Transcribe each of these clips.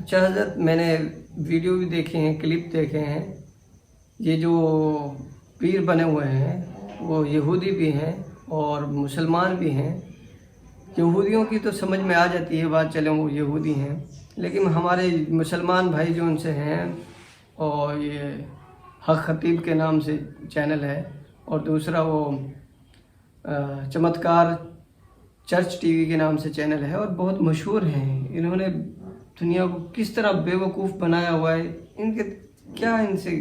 اچھا حضرت، میں نے ویڈیو بھی دیکھے ہیں، کلپ دیکھے ہیں، یہ جو پیر بنے ہوئے ہیں وہ یہودی بھی ہیں اور مسلمان بھی ہیں۔ یہودیوں کی تو سمجھ میں آ جاتی ہے بات، چلیں وہ یہودی ہیں، لیکن ہمارے مسلمان بھائی جو ان سے ہیں، اور یہ حق خطیب کے نام سے چینل ہے، اور دوسرا وہ چمتکار چرچ ٹی وی کے نام سے چینل ہے، اور بہت مشہور ہیں۔ انہوں نے دنیا کو کس طرح بے وقوف بنایا ہوا ہے، ان کے کیا، ان سے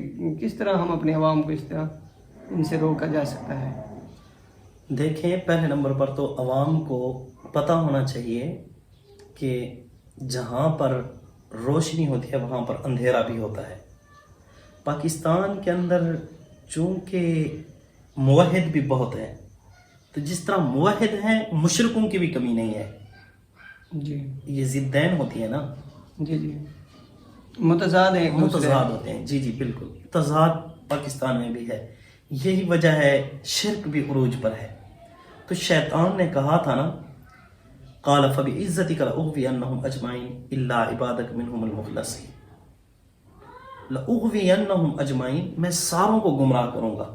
کس طرح ہم اپنے عوام کو اس طرح ان سے روکا جا سکتا ہے؟ دیکھیں، پہلے نمبر پر تو عوام کو پتہ ہونا چاہیے کہ جہاں پر روشنی ہوتی ہے وہاں پر اندھیرا بھی ہوتا ہے۔ پاکستان کے اندر چونکہ موحد بھی بہت ہیں، تو جس طرح موحد ہیں مشرکوں کی بھی کمی نہیں ہے۔ جی، یہ ضدین ہوتی ہے نا، جی جی، متضاد ہیں، متضاد ہوتے ہیں۔ جی جی بالکل، تضاد پاکستان میں بھی ہے۔ یہی وجہ ہے شرک بھی عروج پر ہے۔ تو شیطان نے کہا تھا نا، قال فبعزتک لأغوینہم اجمعین الا عبادک منہم المخلصین، لأغوینہم اجمعین، میں ساروں کو گمراہ کروں گا،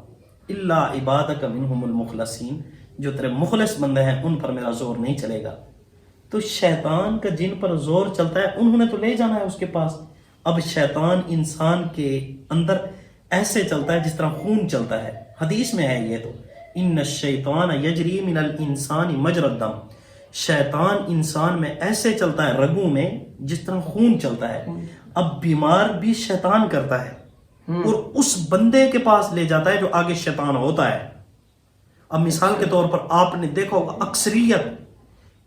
الا عبادک منہم المخلصین، جو تیرے مخلص بندے ہیں ان پر میرا زور نہیں چلے گا۔ تو شیطان کا جن پر زور چلتا ہے انہوں نے تو لے جانا ہے اس کے پاس۔ اب شیطان انسان کے اندر ایسے چلتا ہے جس طرح خون چلتا ہے، حدیث میں ہے یہ تو، ان الشیطان یجری من الانسان مجری الدم، شیطان انسان میں ایسے چلتا ہے رگوں میں جس طرح خون چلتا ہے۔ اب بیمار بھی شیطان کرتا ہے اور اس بندے کے پاس لے جاتا ہے جو آگے شیطان ہوتا ہے۔ اب مثال کے طور پر آپ نے دیکھا ہوگا اکثریت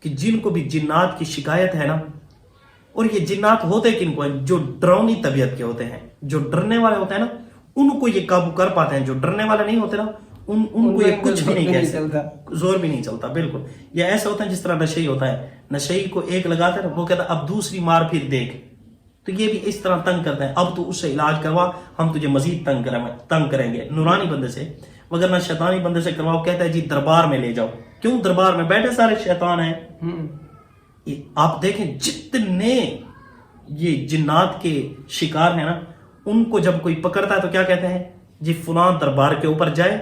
کہ جن کو بھی جنات کی شکایت ہے نا، اور یہ جنات ہوتے کن کو ہیں؟ جو ڈراؤنی طبیعت کے ہوتے ہیں، جو ڈرنے والے ہوتے ہیں نا، ان کو یہ قابو کر پاتے ہیں۔ جو ڈرنے والے نہیں ہوتے نا، ان کو یہ کچھ بھی نہیں کہہ سکتا، زور بھی نہیں چلتا۔ بالکل یہ ایسا ہوتا ہے جس طرح نشئی ہوتا ہے، نشئی کو ایک لگاتا ہے وہ کہتا ہے اب دوسری مار پھر دیکھ، تو یہ بھی اس طرح تنگ کرتے ہیں، اب تو اس سے علاج کروا، ہم تجھے مزید تنگ کریں گے، نورانی بندے سے، مگر نہ شیطانی بندے سے کرواؤ۔ کہتا ہے جی دربار میں لے جاؤ، کیوں؟ دربار میں بیٹھے سارے شیطان ہیں۔ آپ دیکھیں جتنے یہ جنات کے شکار ہیں نا، ان کو جب کوئی پکڑتا ہے تو کیا کہتے ہیں؟ جی فلاں دربار کے اوپر جائے،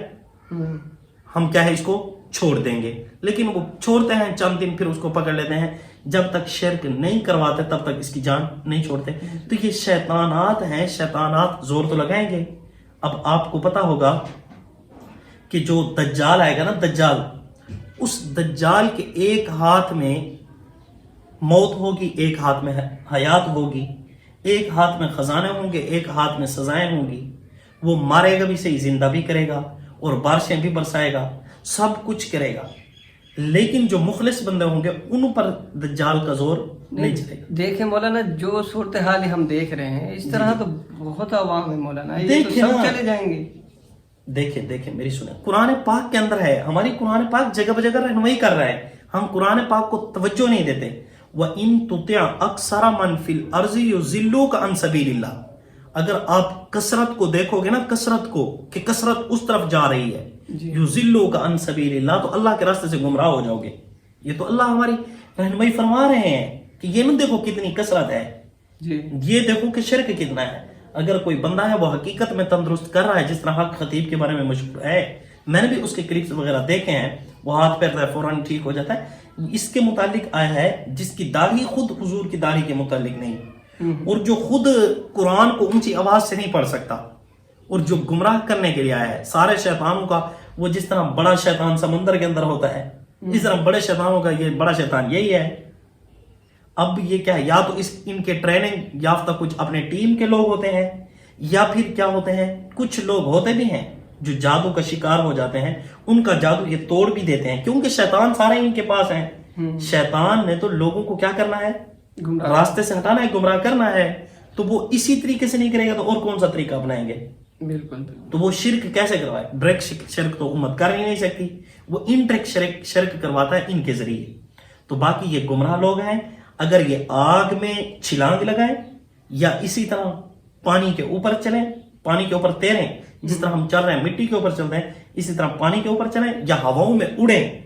ہم کیا ہے اس کو چھوڑ دیں گے، لیکن وہ چھوڑتے ہیں چند دن، پھر اس کو پکڑ لیتے ہیں، جب تک شرک نہیں کرواتے تب تک اس کی جان نہیں چھوڑتے۔ تو یہ شیطانات ہیں، شیطانات زور تو لگائیں گے۔ اب آپ کو پتا ہوگا کہ جو دجال آئے گا نا، دجال، اس دجال کے ایک ہاتھ میں موت ہوگی، ایک ہاتھ میں حیات ہوگی، ایک ہاتھ میں خزانے ہوں گے، ایک ہاتھ میں سزائیں ہوں گی۔ وہ مارے گا بھی صحیح، زندہ بھی کرے گا، اور بارشیں بھی برسائے گا، سب کچھ کرے گا، لیکن جو مخلص بندے ہوں گے ان پر دجال کا زور نہیں چلے گا۔ دیکھیں مولانا، جو صورتحال ہم دیکھ رہے ہیں اس طرح تو بہت عوام ہے مولانا، یہ تو سب چلے جائیں گے۔ دیکھیں میری سنیں، قرآن پاک کے اندر ہے، ہماری قرآن پاک جگہ بجگہ رہنمائی کر رہا ہے، ہم قرآن پاک کو توجہ نہیں دیتے۔ وَإِن تُطِعْ أَكْثَرَ مَنْ فِي الْأَرْضِ يُضِلُّوكَ عَنْ سَبِيلِ اللَّهِ، اگر آپ کثرت کو دیکھو گے نا، کثرت کو، کہ کثرت اس طرف جا رہی ہے، یضلوک عن سبیل اللہ، تو اللہ کے راستے سے گمراہ ہو جاؤ گے۔ یہ تو اللہ ہماری رہنمائی فرما رہے ہیں کہ یہ نہ دیکھو کتنی کثرت ہے، یہ دیکھو کہ شرک کتنا ہے۔ اگر کوئی بندہ ہے وہ حقیقت میں تندرست کر رہا ہے، جس طرح حق خطیب کے بارے میں مشہور ہے، میں نے بھی اس کے کلپس وغیرہ دیکھے ہیں، وہ ہاتھ پیر فوراً ٹھیک ہو جاتا ہے۔ اس کے متعلق آیا ہے جس کی داڑھی خود حضور کی داڑھی کے متعلق نہیں، اور جو خود قرآن کو اونچی آواز سے نہیں پڑھ سکتا، اور جو گمراہ کرنے کے لیے آیا ہے سارے شیطانوں کا، وہ جس طرح بڑا شیطان سمندر کے اندر ہوتا ہے، اس طرح بڑے شیطانوں کا یہ بڑا شیطان یہی ہے۔ اب یہ کیا ہے؟ یا تو ان کے ٹریننگ یافتہ کچھ اپنے ٹیم کے لوگ ہوتے ہیں، یا پھر کیا ہوتے ہیں، کچھ لوگ ہوتے بھی ہیں جو جادو کا شکار ہو جاتے ہیں، ان کا جادو یہ توڑ بھی دیتے ہیں، کیونکہ شیطان سارے ان کے پاس ہیں۔ شیطان نے تو لوگوں کو کیا کرنا ہے؟ راستے سے ہٹانا ہے، گمراہ کرنا ہے، تو وہ اسی طریقے سے نہیں کرے گا تو اور کون سا طریقہ اپنائیں گے؟ بالکل۔ تو وہ شرک کیسے کروائے؟ ڈائریکٹ شرک تو امت کر ہی نہیں سکتی، وہ انڈائریکٹ شرک کرواتا ہے ان کے ذریعے۔ تو باقی یہ گمراہ لوگ ہیں، اگر یہ آگ میں چھلانگ لگائیں یا اسی طرح پانی کے اوپر چلیں، پانی کے اوپر تیریں، جس طرح ہم چل رہے ہیں مٹی کے اوپر چل رہے ہیں، اسی طرح پانی کے اوپر چلیں یا ہواؤں میں اڑیں،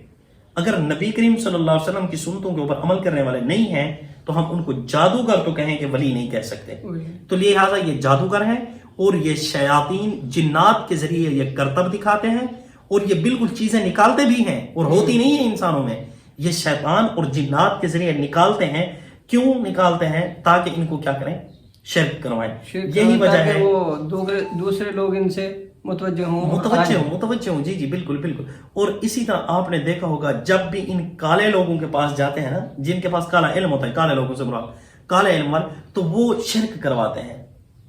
اگر نبی کریم صلی اللہ علیہ وسلم کی سنتوں کے اوپر عمل کرنے والے نہیں ہیں تو ہم ان کو جادوگر تو کہیں کہ ولی نہیں کہہ سکتے. تو لہٰذا یہ جادوگر ہیں اور یہ شیاطین جنات کے ذریعے یہ کرتب دکھاتے ہیں اور یہ بالکل چیزیں نکالتے بھی ہیں اور ہوتی نہیں ہیں انسانوں میں. یہ شیطان اور جنات کے ذریعے نکالتے ہیں. کیوں نکالتے ہیں؟ تاکہ ان کو کیا کریں؟ شرک کروائیں. یہی وجہ ہے وہ دوسرے لوگ ان سے متوجہ ہوں. جی جی بالکل بالکل. اور اسی طرح آپ نے دیکھا ہوگا جب بھی ان کالے لوگوں کے پاس جاتے ہیں نا، جن کے پاس کالا علم ہوتا ہے، کالے لوگوں سے برا کالے علم والے، تو وہ شرک کرواتے ہیں.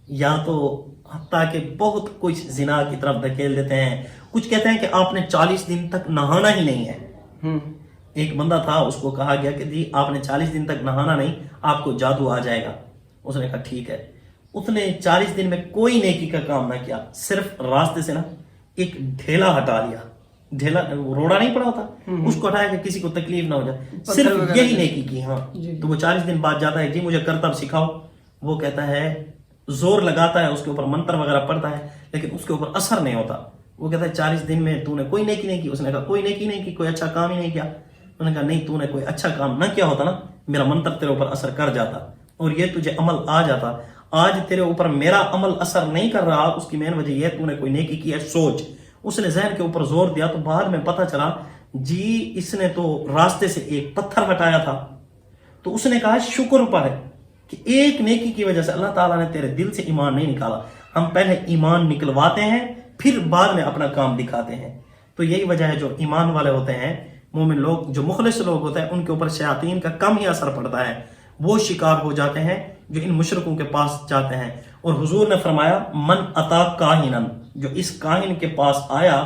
یا تو حتیٰ کہ بہت کچھ زنا کی طرف دھکیل دیتے ہیں. کچھ کہتے ہیں کہ آپ نے 40 دن تک نہانا ہی نہیں ہے. ایک بندہ تھا، اس کو کہا گیا کہ جی آپ نے 40 دن تک نہانا نہیں، آپ کو جادو آ جائے گا. اس نے کہا ٹھیک ہے. اس نے 40 دن میں کوئی نیکی کا کام نہ کیا، صرف راستے سے نا ایک ڈھیلا ہٹا لیا. ڈھیلا روڑا نہیں پڑا ہوتا، اس کو ہٹایا کہ کسی کو تکلیف نہ ہو جائے، صرف یہی نیکی کی. ہاں تو وہ 40 دن بعد جاتا ہے، جی مجھے کرتب سکھاؤ. وہ کہتا ہے، زور لگاتا ہے، اس کے اوپر منتر وغیرہ پڑتا ہے، لیکن اس کے اوپر اثر نہیں ہوتا. وہ کہتا ہے 40 دن میں تو نے کوئی نیکی نہیں کی. اس نے کہا کوئی نیکی نہیں کی، کوئی اچھا کام ہی نہیں کیا. انہوں نے کہا نہیں، تو نے کوئی اچھا کام نہ کیا ہوتا نا، میرا منتر تیرے اوپر اثر کر جاتا اور یہ تجھے عمل آ جاتا. آج تیرے اوپر میرا عمل اثر نہیں کر رہا، اس کی مین وجہ یہ ہے تو نے کوئی نیکی کی ہے. سوچ. اس نے ذہن کے اوپر زور دیا تو بعد میں پتہ چلا جی اس نے تو راستے سے ایک پتھر ہٹایا تھا. تو اس نے کہا شکر پر ہے کہ ایک نیکی کی وجہ سے اللہ تعالیٰ نے تیرے دل سے ایمان نہیں نکالا. ہم پہلے ایمان نکلواتے ہیں پھر بعد میں اپنا کام دکھاتے ہیں. تو یہی وجہ ہے جو ایمان والے ہوتے ہیں، مومن لوگ، جو مخلص لوگ ہوتے ہیں، ان کے اوپر شیاطین کا کم ہی اثر پڑتا ہے. وہ شکار ہو جاتے ہیں جو ان مشرکوں کے پاس جاتے ہیں. اور حضور نے فرمایا من اتا کاہنن، جو اس کاہن کے پاس آیا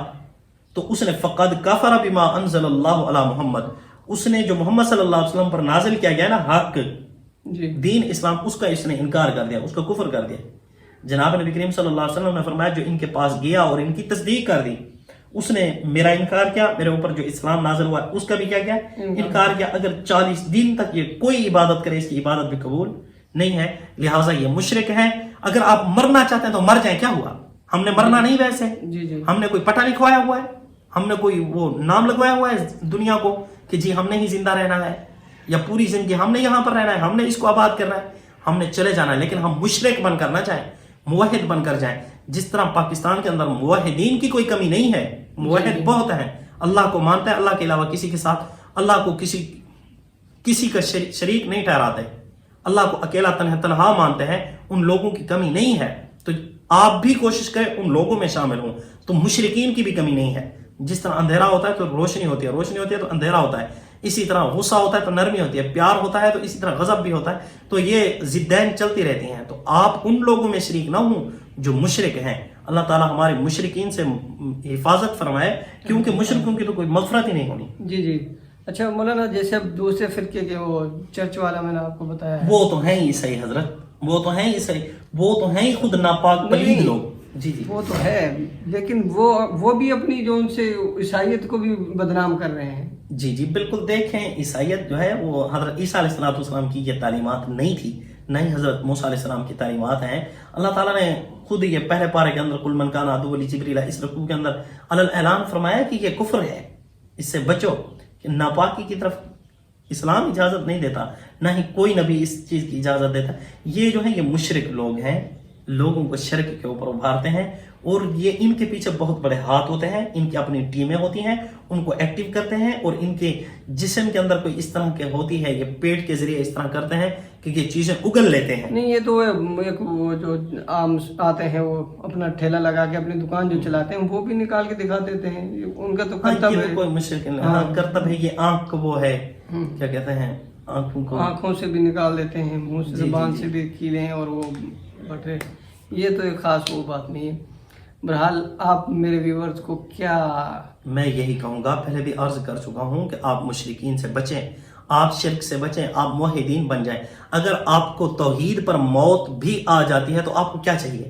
تو اس نے فقد کفر بما انزل اللہ علی محمد، اس نے جو محمد صلی اللہ علیہ وسلم پر نازل کیا گیا نا حق دین اسلام، اس کا اس نے انکار کر دیا، اس کا کفر کر دیا. جناب نبی کریم صلی اللہ علیہ وسلم نے فرمایا جو ان کے پاس گیا اور ان کی تصدیق کر دی، اس نے میرا انکار کیا، میرے اوپر جو اسلام نازل ہوا ہے اس کا بھی کیا کیا انکار کیا. اگر 40 دن تک یہ کوئی عبادت کرے، اس کی عبادت بھی قبول نہیں ہے. لہٰذا یہ مشرک ہے. اگر آپ مرنا چاہتے ہیں تو مر جائیں، کیا ہوا؟ ہم نے مرنا نہیں ویسے. ہم نے کوئی پٹا لکھوایا ہوا ہے، ہم نے کوئی وہ نام لگوایا ہوا ہے دنیا کو کہ جی ہم نے ہی زندہ رہنا ہے، یا پوری زندگی ہم نے یہاں پر رہنا ہے، ہم نے اس کو آباد کرنا ہے، ہم نے چلے جانا ہے. لیکن ہم مشرک بن کر نہ جائیں، موحد بن کر جائیں. جس طرح پاکستان کے اندر موحدین کی کوئی کمی نہیں ہے، موحد بہت ہیں، اللہ کو مانتا ہے، اللہ کے علاوہ کسی کے ساتھ اللہ کو کسی کا شریک نہیں ٹھہراتے، اللہ کو اکیلا تنہا مانتے ہیں. ان لوگوں کی کمی نہیں ہے. تو آپ بھی کوشش کریں ان لوگوں میں شامل ہوں. تو مشرکین کی بھی کمی نہیں ہے. جس طرح اندھیرا ہوتا ہے تو روشنی ہوتی ہے، روشنی ہوتی ہے تو اندھیرا ہوتا ہے. اسی طرح غصہ ہوتا ہے تو نرمی ہوتی ہے، پیار ہوتا ہے تو اسی طرح غضب بھی ہوتا ہے. تو یہ ضدین چلتی رہتی ہیں. تو آپ ان لوگوں میں شریک نہ ہوں جو مشرک ہیں. اللہ تعالیٰ ہمارے مشرکین سے حفاظت فرمائے، کیونکہ مشرکوں کی تو کوئی مغفرت ہی نہیں ہونی. جی. اچھا مولانا، جیسے اب دوسرے فرقے کے وہ چرچ والا میں نے آپ کو بتایا ہے، وہ تو ہیں ہی صحیح حضرت، وہ تو ہیں ہی صحیح، وہ تو ہیں ہی خود ناپاک پلید لوگ. جی وہ تو ہے، لیکن وہ بھی اپنی جو ان سے عیسائیت کو بھی بدنام کر رہے ہیں. جی بالکل. دیکھیں عیسائیت جو ہے وہ حضرت عیسیٰ علیہ السلام کی یہ تعلیمات نہیں تھی، نہ ہی حضرت موسیٰ علیہ السلام کی تعلیمات ہیں. اللہ تعالیٰ نے خود یہ پہلے پارے کے اندر قل من کان عدو لجبریل، اس رکوع کے اندر اعلان فرمایا کہ یہ کفر ہے، اس سے بچو. کہ ناپاکی کی طرف اسلام اجازت نہیں دیتا، نہ ہی کوئی نبی اس چیز کی اجازت دیتا. یہ جو ہے یہ مشرک لوگ ہیں، لوگوں کو شرک کے اوپر ابھارتے ہیں. اور یہ ان کے پیچھے بہت بڑے ہاتھ ہوتے ہیں، ان کی اپنی ٹیمیں ہوتی ہیں، ان کو ایکٹیو کرتے ہیں. اور ان کے جسم کے اندر کوئی اس طرح کی ہوتی ہے، یہ پیٹ کے ذریعے اس طرح کرتے ہیں کہ یہ چیزیں اگل لیتے ہیں. نہیں، یہ تو ایک وہ جو عام آتے ہیں، وہ اپنا ٹھیلا لگا کے اپنی دکان جو چلاتے ہیں وہ بھی نکال کے دکھا دیتے ہیں. ان کا تو کرتب ہے، کوئی مشرک نہیں کرتب ہے. یہ آنکھ وہ ہے، کیا کہتے ہیں، آنکھوں سے بھی نکال دیتے ہیں، منہ سے زبان سے بھی کیلیں اور وہ بٹرے. یہ تو ایک خاص وہ بات نہیں ہے. بہرحال آپ میرے ویورز کو کیا، میں یہی کہوں گا، پہلے بھی عرض کر چکا ہوں کہ آپ مشرکین سے بچیں، آپ شرک سے بچیں، آپ موحدین بن جائیں. اگر آپ کو توحید پر موت بھی آ جاتی ہے تو آپ کو کیا چاہیے؟